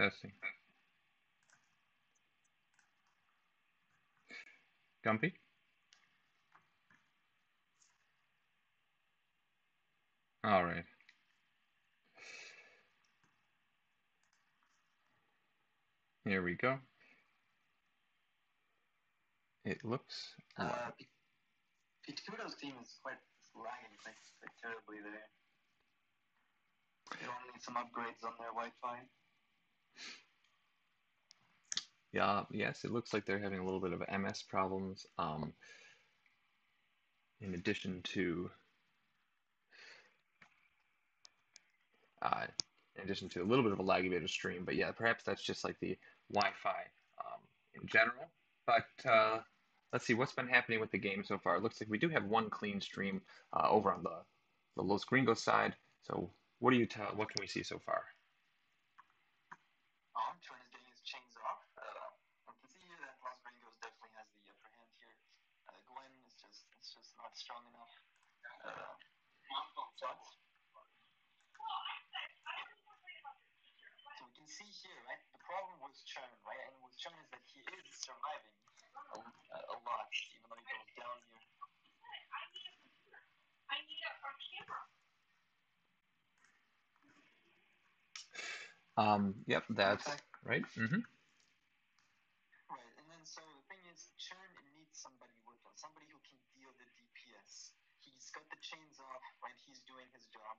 Testing. Gumpy? All right. Here we go. It looks live. Pitudos team is quite lagging like terribly there. They all need some upgrades on their Wi-Fi. Yeah, yes, it looks like they're having a little bit of MS problems. In addition to uh, in addition to a little bit of a laggy bit of stream, but yeah, perhaps that's just like the Wi-Fi in general. But let's see what's been happening with the game so far. It looks like we do have one clean stream over on the Los Gringos side. So what can we see so far? Trying is getting his chains off. I can see here that Los Gringos definitely has the upper hand here. Gwen is just not strong enough. But so we can see here, right? The problem with Churn, right? And with Churn is that he is surviving a lot, even though he goes down here. Yep, that's right. Right, and then so the thing is, Churn needs somebody with him, somebody who can deal the DPS. He's got the chains off, right? He's doing his job,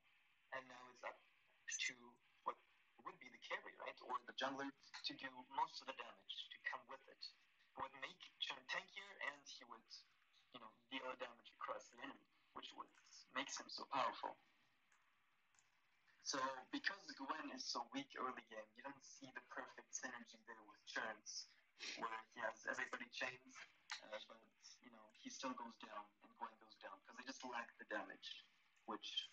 and now it's up to what would be the carry, right, or the jungler to do most of the damage, to come with it. It would make Churn tankier, and he would, deal the damage across the enemy, which makes him so powerful. So because Gwen is so weak early game, you don't see the perfect synergy there with Churns, where he has everybody chains, but he still goes down and Gwen goes down because they just lack the damage, which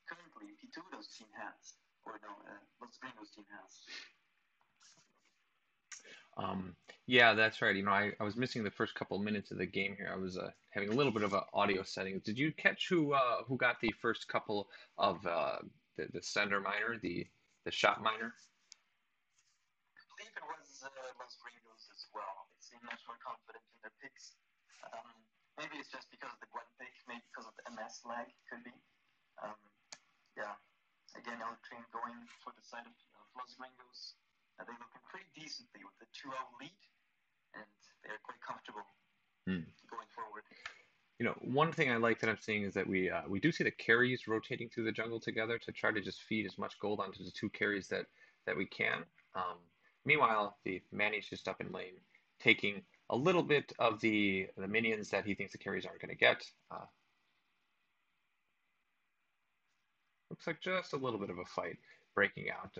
currently Pitudos team has, or no, Los Gringos team has. Yeah, that's right. I was missing the first couple of minutes of the game here. I was having a little bit of audio settings. Did you catch who got the first couple of the Sender miner, the shot miner? I believe it was Los Gringos as well. They seem much more confident in their picks. Maybe it's just because of the Gwen pick, maybe because of the MS lag, could be. Um, yeah. Again, Train going for the side of Los Gringos. They're looking pretty decently with the 2-0 lead, and they're quite comfortable going forward. One thing I like that I'm seeing is that we do see the carries rotating through the jungle together to try to just feed as much gold onto the two carries that we can. Um, Meanwhile, the Manny's just up in lane, taking a little bit of the minions that he thinks the carries aren't going to get. Looks like just a little bit of a fight breaking out.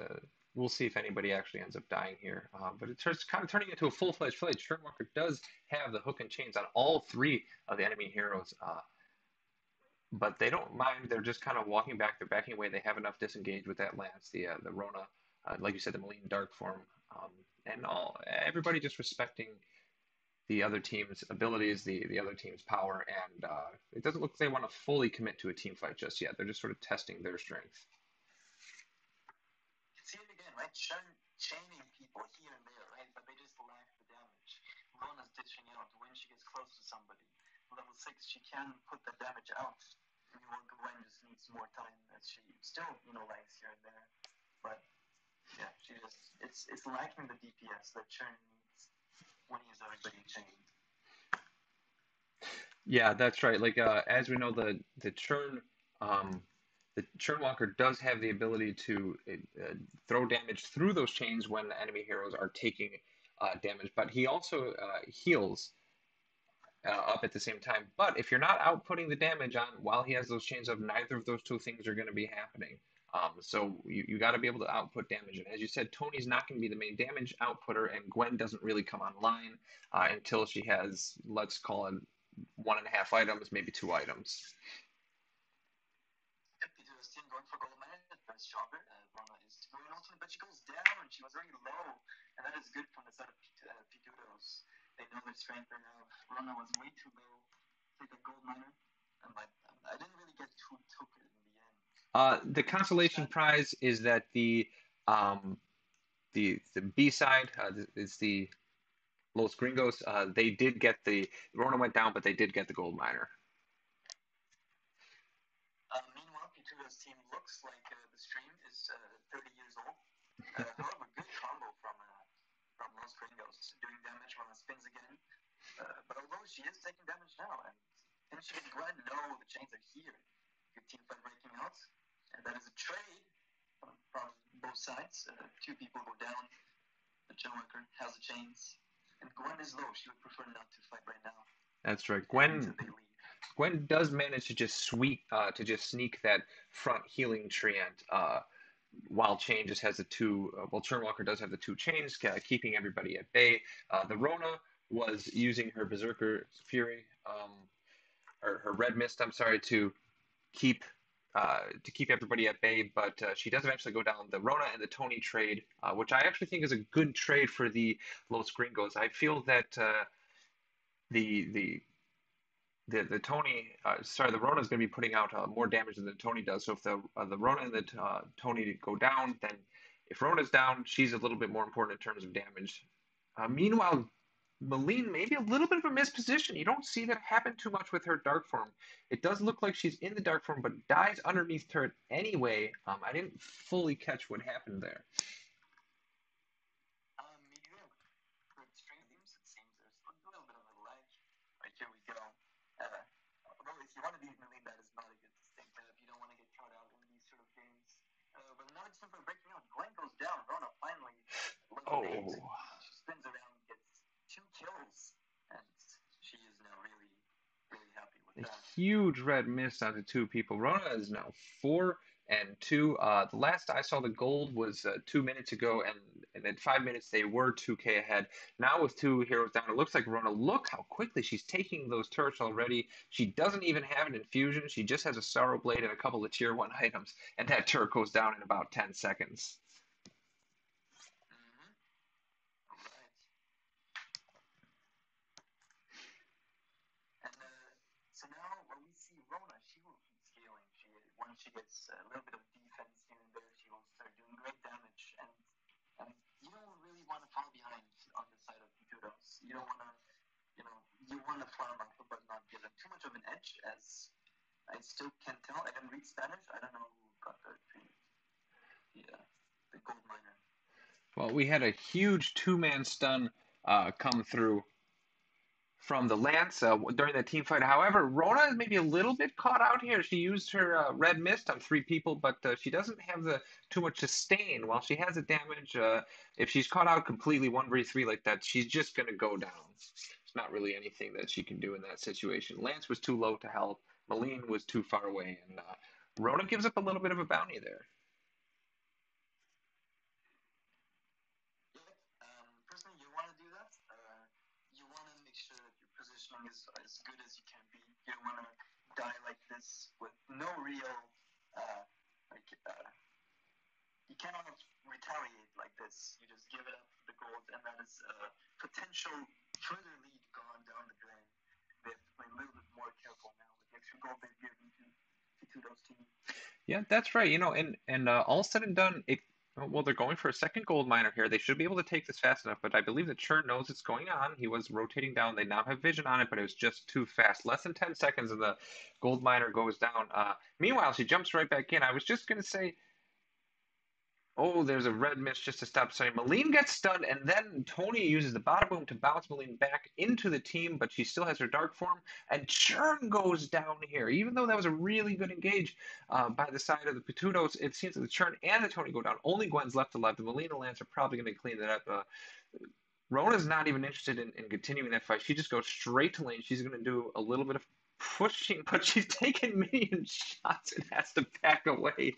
We'll see if anybody actually ends up dying here. But it's kind of turning into a full-fledged fight. Shurnwalker does have the hook and chains on all three of the enemy heroes, but they don't mind. They're just kind of walking back. They're backing away. They have enough disengaged with that lance, the Rona, like you said, the Malign Dark form, and everybody just respecting the other team's abilities, the other team's power, and it doesn't look like they want to fully commit to a team fight just yet. They're just sort of testing their strength. See it again, right? Chaining people here and there, right? But they just lack the damage. Rona's ditching out when she gets close to somebody. Level 6, she can put the damage out. Meanwhile, Gwen just needs more time as she still, lags here and there. But yeah, it's lacking the DPS that Churn needs when he's everybody chained. Yeah, that's right. Like as we know, um, the churn walker does have the ability to throw damage through those chains when the enemy heroes are taking damage, but he also heals up at the same time. But if you're not outputting the damage on while he has those chains up, neither of those two things are going to be happening. So you got to be able to output damage. And as you said, Tony's not going to be the main damage outputter, and Gwen doesn't really come online until she has, let's call it, 1.5 items, maybe 2 items. Pitudos team going for gold mine, very stronger. Rona is going ultimate, but she goes down. She was very low, and that is good from the side of Pitudos. They know their strength right now. Rona was way too low. Take a gold miner. I didn't really get who took it in the end. The consolation prize is that the the B side is the Los Gringos. They did get the Rona went down, but they did get the gold miner. Meanwhile, Pitudos' team looks like the stream is 30 years old. However, good combo from Los Gringos, doing damage when it spins again. But although she is taking damage now, and can she get Gwen? No, the chains are here. Good team fight breaking out. And that is a trade from both sides. Two people go down. The Joker has the chains. And Gwen is low. She would prefer not to fight right now That's right. until they leave. Gwen does manage to just sneak that front healing treant. While Chain just has the two, well, Churnwalker does have the two chains, keeping everybody at bay. The Rona was using her Berserker Fury, or her Red Mist, I'm sorry, keep to keep everybody at bay, but she does eventually go down. The Rona and the Tony trade, which I actually think is a good trade for the Los Gringos. I feel that the the the Tony, sorry, the Rona is going to be putting out more damage than the Tony does. So if the Rona and the Tony go down, then if Rona's down, she's a little bit more important in terms of damage. Meanwhile, Maline maybe a little bit of a misposition. You don't see that happen too much with her dark form. It does look like she's in the dark form, but dies underneath turret anyway. I didn't fully catch what happened there. Medium. Good string themes, it seems. There's a little bit of a lag. Right, here we go. Although if you want to beat Maline, that is not a good distinct if you don't want to get caught out in these sort of games. But another team for breaking out. Glenn goes down. Rona finally eliminates. Oh. She spins around, gets 2 kills, and she is now really, really happy with A that. huge red miss onto two people. Rona is now 4-2. The last I saw the gold was 2 minutes ago, and at 5 minutes they were 2K ahead. Now with two heroes down, it looks like Rona. Look how quickly she's taking those turrets already. She doesn't even have an infusion. She just has a Sorrow Blade and a couple of tier 1 items, and that turret goes down in about 10 seconds. So now when we see Rona, she will keep scaling. Once she gets a little bit of defense here and there, she will start doing great damage. And you don't really want to fall behind on the side of Pitudos. You don't want to, you want to farm up, but not give them too much of an edge. As I still can't tell. I didn't read Spanish. I don't know who got the gold miner. Well, we had a huge two-man stun come through from the Lance during the team fight. However, Rona is maybe a little bit caught out here. She used her red mist on 3 people, but she doesn't have the too much sustain. While she has the damage, if she's caught out completely 1v3 like that, she's just going to go down. There's not really anything that she can do in that situation. Lance was too low to help. Maline was too far away, and Rona gives up a little bit of a bounty there. Personally, you want to do that. You want to make sure that your positioning is as good as you can be. You don't want to die like this with no real, you cannot retaliate like this. You just give it up for the gold, and that is potential further lead gone down the drain. They have to play a little bit more careful now with the extra gold they've given to Pitudos' team. Yeah, that's right. And all said and done, well, they're going for a second gold miner here. They should be able to take this fast enough, but I believe that Churn knows it's going on. He was rotating down. They now have vision on it, but it was just too fast. Less than 10 seconds, and the gold miner goes down. Meanwhile, she jumps right back in. I was just going to say, oh, there's a red mist just to stop stunning. Maline gets stunned, and then Tony uses the bada boom to bounce Maline back into the team, but she still has her dark form. And Churn goes down here. Even though that was a really good engage by the side of the Pitudos, it seems that the Churn and the Tony go down. Only Gwen's left alive. The Maline and Lance are probably going to clean that up. Rona's not even interested in continuing that fight. She just goes straight to lane. She's going to do a little bit of pushing, but she's taking minion shots and has to back away.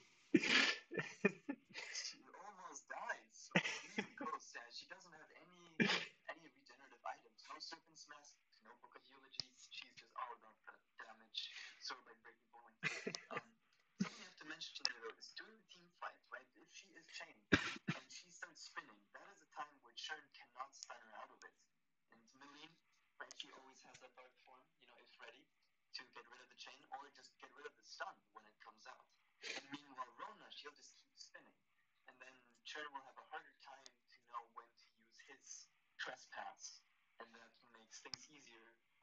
Really close. She doesn't have any regenerative items. No Serpent's Mask, no Book of Eulogies. She's just all about the damage. So by breaking point. Something you have to mention there though is during the team fight, right? If she is chained and she starts spinning, that is a time where Churn cannot stun her out of it. And Maline, right? She always has that dark form, if ready to get rid of the chain or just get rid of the stun when it comes out. And meanwhile, Rona, she'll just keep spinning. And then Churn will have a harder time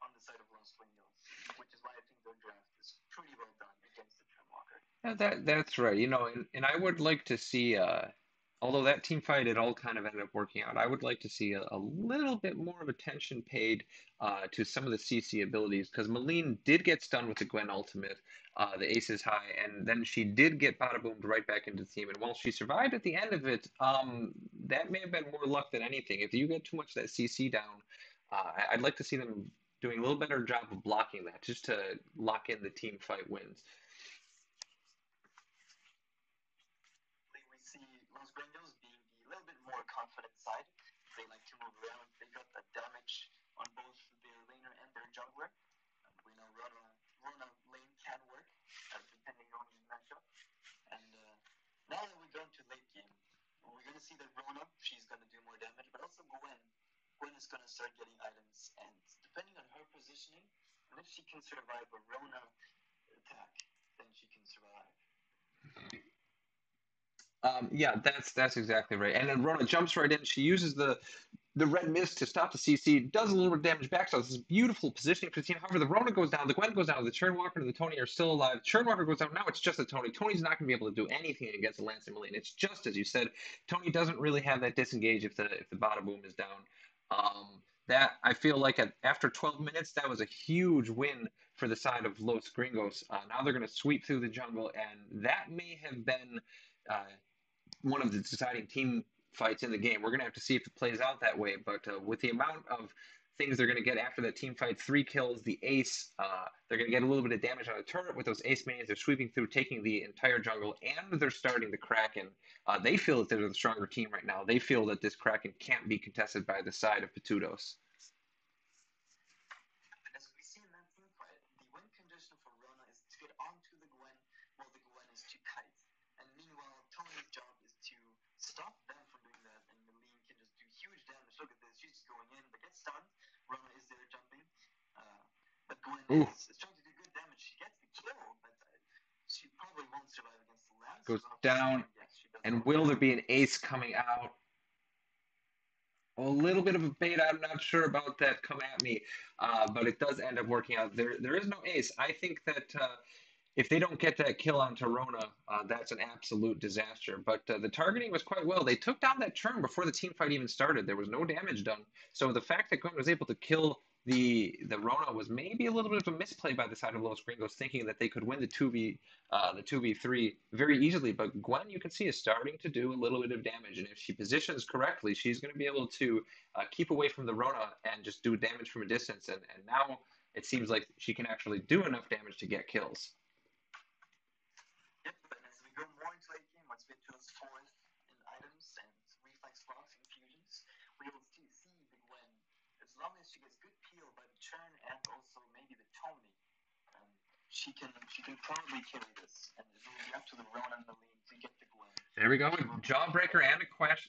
on the side of Los Gringos, which is why I think their draft is pretty well done against the Trendwalker. Yeah, that's right. And I would like to see, although that team fight it all kind of ended up working out, I would like to see a little bit more of attention paid to some of the CC abilities because Maline did get stunned with the Gwen ultimate, the Aces High, and then she did get bada boomed right back into the team. And while she survived at the end of it, that may have been more luck than anything. If you get too much of that CC down, I'd like to see them doing a little better job of blocking that, just to lock in the team fight wins. We see Los Gringos being the little bit more confident side. They like to move around. They got the damage on both their laner and their jungler. We know Rona lane can work, depending on the matchup. And now that we go into late game, we're going to see that Rona, she's going to do more damage, but also Gwen. Gwen is going to start getting items, and depending on her positioning, and if she can survive a Rona attack, then she can survive. Yeah, that's exactly right. And then Rona jumps right in. She uses the red mist to stop the CC, does a little bit of damage back. So this is beautiful positioning for the team. However, the Rona goes down, the Gwen goes down, the Churnwalker and the Tony are still alive. Churnwalker goes down. Now it's just the Tony. Tony's not going to be able to do anything against the Lance and Maline. It's just as you said. Tony doesn't really have that disengage if the bada boom is down. That I feel like after 12 minutes, that was a huge win for the side of Los Gringos. Now they're going to sweep through the jungle, and that may have been uh, one of the deciding team fights in the game. We're going to have to see if it plays out that way. But with the amount of things they're going to get after that team fight, 3 kills, the ace, they're going to get a little bit of damage on the turret with those ace minions. They're sweeping through, taking the entire jungle, and they're starting the Kraken. They feel that they're the stronger team right now. They feel that this Kraken can't be contested by the side of Pitudos. As we see in that team fight, the win condition for Rona is to get onto the Gwen while the Gwen is too kite. And meanwhile, Tony's job is to stop them from doing that, and Meline can just do huge damage. Look at this, she's just going in, but gets stunned. Rona is there jumping. But Gwen Ooh, is trying to do good damage. She gets the kill, but she probably won't survive against the Lance. goes We'll have to see, down. and yes, she does And go will there down. be an ace coming out? A little bit of a bait. I'm not sure about that. Come at me, but it does end up working out. There is no ace. I think that if they don't get that kill on Torona, that's an absolute disaster. But the targeting was quite well. They took down that turn before the team fight even started. There was no damage done. So the fact that Gwen was able to kill the Rona was maybe a little bit of a misplay by the side of Los Gringos, thinking that they could win the 2v3 very easily. But Gwen, you can see, is starting to do a little bit of damage, and if she positions correctly, she's going to be able to keep away from the Rona and just do damage from a distance. And now it seems like she can actually do enough damage to get kills. Yep, and as we go more into late game, once we get to those fourth in items and reflex blocks and fusions, we will see the Gwen. As long as she gets good peel by the churn and also maybe the Tony, um, she can probably carry this. And it will be up to the Ronan and the lead to get the Gwen. There we go. She will need Jawbreaker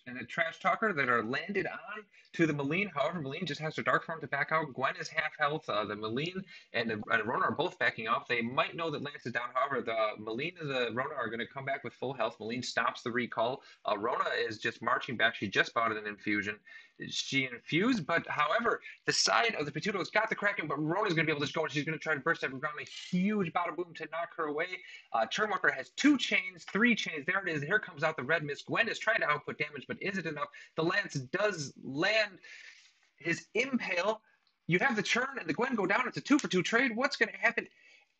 and a trash talker that are landed on to the Maline. However, Maline just has her dark form to back out. Gwen is half health. The Maline and Rona are both backing off. They might know that Lance is down. However, the Maline and the Rona are going to come back with full health. Maline stops the recall. Rona is just marching back. She just bought an infusion. She infused, but however, the side of the Pitudos got the Kraken, but Rona's going to be able to just go and she's going to try to burst every ground. A huge bada boom to knock her away. Turnwalker has 2 chains, 3 chains. There it is. Here comes out the red mist. Gwen is trying to output damage, but is it enough? The Lance does land his impale. You have the churn and the Gwen go down. It's a 2-for-2 trade. What's going to happen?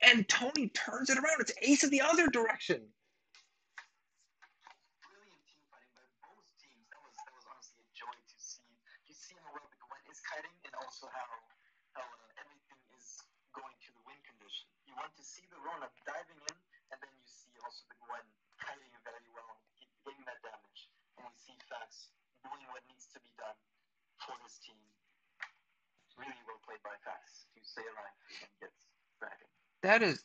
And Tony turns it around. It's ace in the other direction. brilliant team fighting by both teams. That was honestly a joy to see. You see how well the Gwen is kiting, and also how everything is going to the win condition. You want to see the Rona diving in, and then you see also the Gwen kiting very well, getting that damage, and we see Fax doing what needs to be done for his team. Really well played by Fax to stay alive and get Dragon.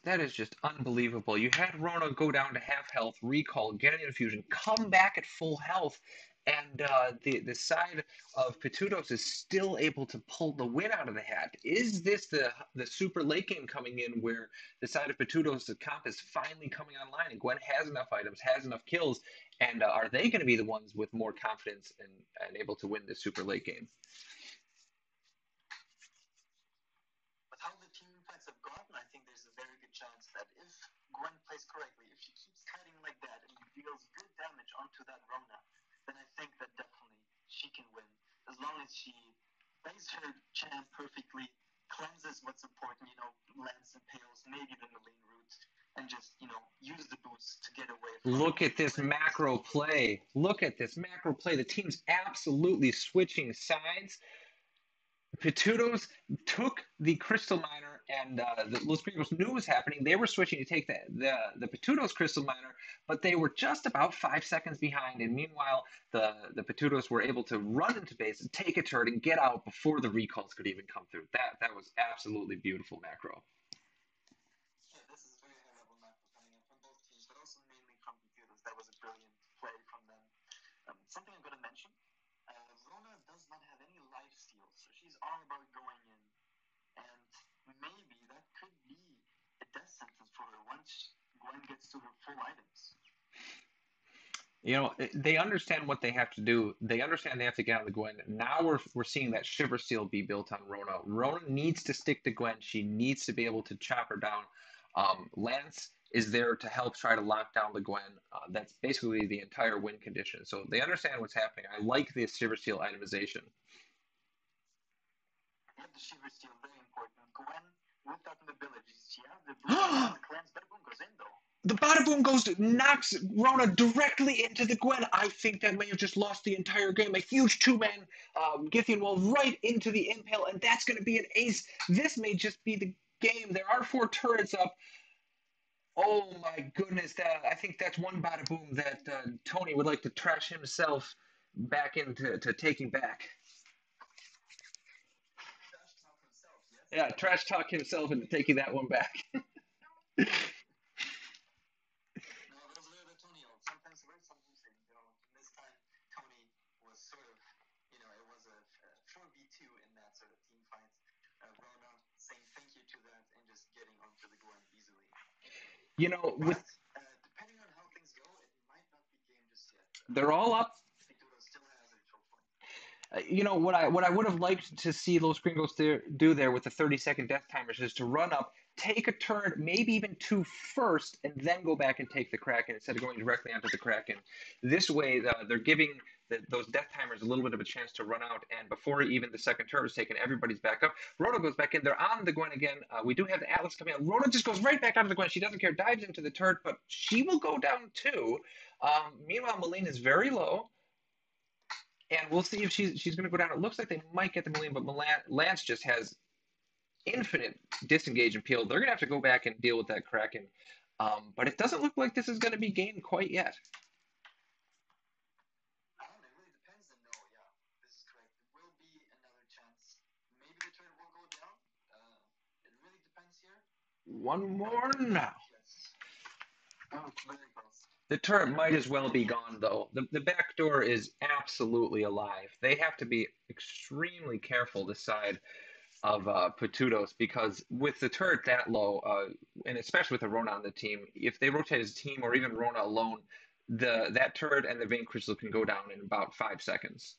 That is just unbelievable. You had Rona go down to half health, recall, get an infusion, come back at full health, and the side of Pitudos is still able to pull the win out of the hat. Is this the super late game coming in where the side of Pitudos, the comp is finally coming online, and Gwen has enough items, has enough kills, and are they going to be the ones with more confidence and able to win this super late game? damage onto that Rona, then I think that definitely she can win. As long as she plays her champ perfectly, cleanses what's important, lance and pails, maybe the Melee route, and just, use the boots to get away from Look at this Gwen and macro Silver. play. Look at this macro play. The team's absolutely switching sides. Pitudos took the crystal miner, and the Los Gringos knew what was happening. They were switching to take the Pitudos crystal miner, but they were just about 5 seconds behind. And meanwhile, the Pitudos were able to run into base, take a turret, and get out before the recalls could even come through. That was absolutely beautiful macro. Yeah, this is very high level macro coming in from both teams, but also mainly from Pitudos. That was a brilliant play from them. Something I'm going to mention, Rona does not have any life steals, so she's all about going in. And maybe that could be a death sentence for her once Gwen gets to her full items. They understand what they have to do. They understand they have to get on the Gwen. Now we're seeing that Shiver Seal be built on Rona. Rona needs to stick to Gwen. She needs to be able to chop her down. Lance is there to help try to lock down the Gwen. That's basically the entire win condition. So they understand what's happening. I like the Shiver Seal itemization. Yeah, the Shiver Steel, very important. Gwen, with that mobility, she has the boost, she has the cleanse, but boom goes in though. The bada boom goes knocks Rona directly into the Gwen. I think that may have just lost the entire game. A huge two-man Githian wall right into the impale, and that's going to be an ace. This may just be the game. There are four turrets up. Oh my goodness! I think that's one bada boom that Tony would like to trash himself back into taking back. Trash talk himself, yes. Yeah, trash talk himself into taking that one back. No, those are the Tony old. Sometimes right, sometimes they don't. And this time, Tony was sort of, it was a 4v2 in that sort of team fight. Rona saying thank you to that and just getting onto the Gwen easily. With But depending on how things go, it might not be game just yet. they're all up. Pitudo still has a choke point. What I would have liked to see Los Gringos do there with the 30-second death timers is to run up, take a turn, maybe even two first, and then go back and take the Kraken instead of going directly onto the Kraken. This way, they're giving those death timers a little bit of a chance to run out, and before even the second turn is taken, everybody's back up. Rhoda goes back in. They're on the Gwen again. We do have the Atlas coming out. Rhoda just goes right back onto the Gwen. She doesn't care, dives into the turret, but she will go down too. Meanwhile, Malene is very low. And we'll see if she's going to go down. It looks like they might get the Maline, but Lance just has infinite disengage and peel. They're going to have to go back and deal with that Kraken. But it doesn't look like this is going to be game quite yet. It really depends. And no, yeah, this is correct. It will be another chance. Maybe the turret will go down. It really depends here. One more now. Yes. Oh, very close. The turret might as well be gone, though. The back door is absolutely alive. They have to be extremely careful this side of Pitudos because with the turret that low, and especially with the Rona on the team, if they rotate as a team or even Rona alone, that turret and the Vein Crystal can go down in about 5 seconds.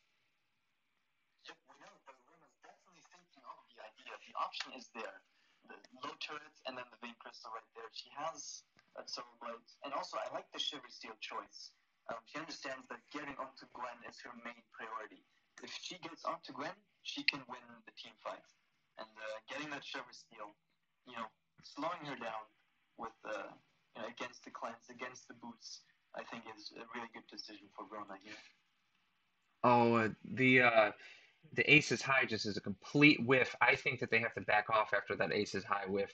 Yep, we know the Rona's definitely thinking of the idea. The option is there. The low turret and then the Vein Crystal right there. She has that Soul Blade. And also, I like the Shiver Steel choice. She understands that getting onto Gwen is her main priority. If she gets onto Gwen, she can win the team fight. And getting that Shiver Steel, slowing her down with against the cleanse, against the boots, I think is a really good decision for Rona here. Oh, the Aces High just is a complete whiff. I think that they have to back off after that Aces High whiff.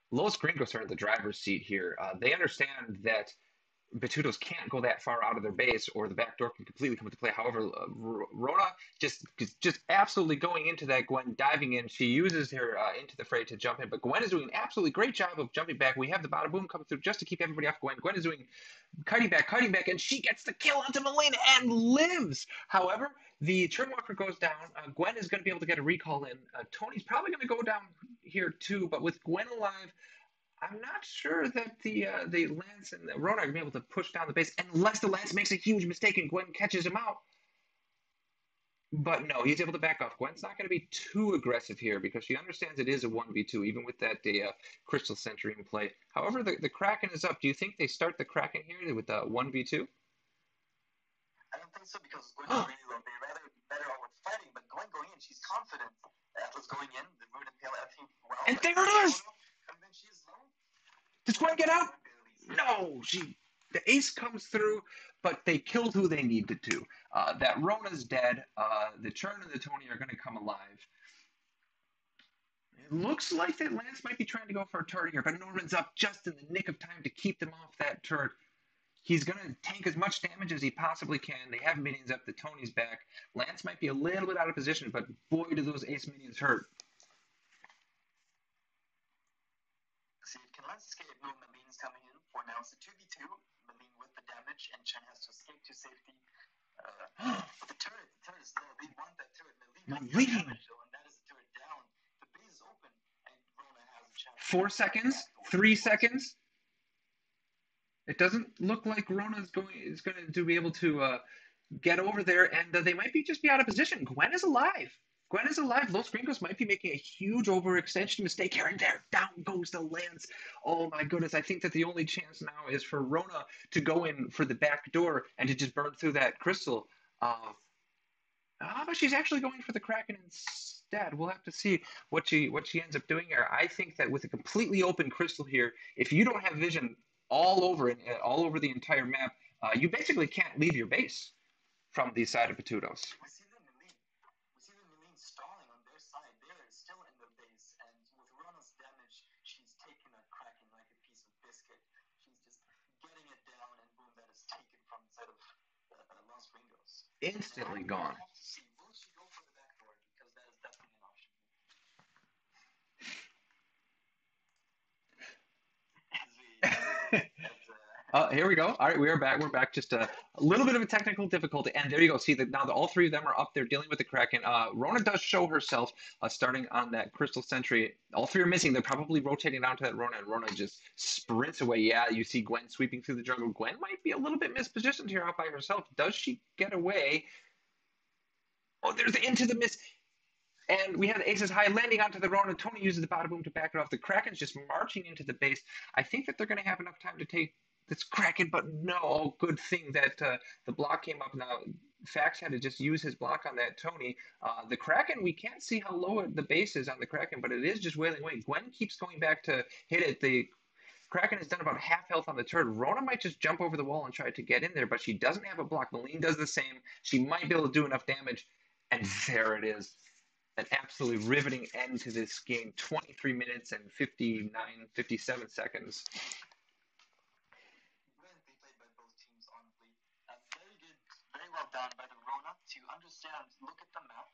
Los Gringos are in the driver's seat here. They understand that Pitudos can't go that far out of their base, or the back door can completely come into play. However, Rhoda just absolutely going into that Gwen, diving in. She uses her into the fray to jump in, but Gwen is doing an absolutely great job of jumping back. We have the bada boom coming through just to keep everybody off Gwen. Gwen is doing kiting back, and she gets the kill onto Melina and lives. However, the Turnwalker goes down. Gwen is going to be able to get a recall in. Tony's probably going to go down here too, but with Gwen alive, I'm not sure that the Lance and the Rona are going to be able to push down the base unless the Lance makes a huge mistake and Gwen catches him out. But no, he's able to back off. Gwen's not going to be too aggressive here because she understands it is a 1v2, even with that Crystal Sentry in play. However, the Kraken is up. Do you think they start the Kraken here with a 1v2? so because Gwen is really low. They rather better off with fighting, but Gwen going in, she's confident. Atlas going in, the Root Impale acting well. And there it is! And then she's low. Does Gwen get out? No, the ace comes through, but they killed who they needed to. That Rona's dead. The Churn and the Tony are going to come alive. It looks like that Lance might be trying to go for a turret here, but Norman's up just in the nick of time to keep them off that turret. He's going to tank as much damage as he possibly can. They have minions up. The Tony's back. Lance might be a little bit out of position, but boy, do those ace minions hurt. See, it can Lance escape. No, Maline's coming in for now. It's a 2v2. Maline with the damage, and Chen has to escape to safety. But the turret is low. They want that turret. Maline damage, though, and that is the turret down. The base is open, and Rona has a chance. 4 seconds, 3 seconds. It doesn't look like Rona is going to be able to get over there, and they might just be out of position. Gwen is alive. Gwen is alive. Los Gringos might be making a huge overextension mistake here, and there, down goes the Lance. Oh my goodness! I think that the only chance now is for Rona to go in for the back door and to just burn through that crystal. But she's actually going for the Kraken instead. We'll have to see what she ends up doing here. I think that with a completely open crystal here, if you don't have vision all over it, all over the entire map, you basically can't leave your base from the side of Pitudos. We see the Maline stalling on their side. They're still in the base, and with Rona's damage, she's taking that Kraken like a piece of biscuit. She's just getting it down, and boom, that is taken from the side of Los Gringos. Instantly gone. Will she go for the back door? Because that is definitely an option. Here we go. All right, we are back. We're back. Just a little bit of a technical difficulty, and there you go. See that now all three of them are up there dealing with the Kraken. Rona does show herself starting on that Crystal Sentry. All three are missing. They're probably rotating down to that Rona, and Rona just sprints away. Yeah, you see Gwen sweeping through the jungle. Gwen might be a little bit mispositioned here out by herself. Does she get away? Oh, there's into the miss. And we have Aces High landing onto the Rona. Tony uses the bada boom to back it off. The Kraken's just marching into the base. I think that they're going to have enough time to take this Kraken, but no. Oh, good thing that the block came up now. Fax had to just use his block on that Tony. The Kraken, we can't see how low the base is on the Kraken, but it is just wailing away. Gwen keeps going back to hit it. The Kraken has done about half health on the turret. Rona might just jump over the wall and try to get in there, but she doesn't have a block. Maline does the same. She might be able to do enough damage, and there it is. An absolutely riveting end to this game. 23 minutes and 57 seconds. Brilliantly played by both teams, honestly. Very good, very well done by the Rona to understand, look at the map,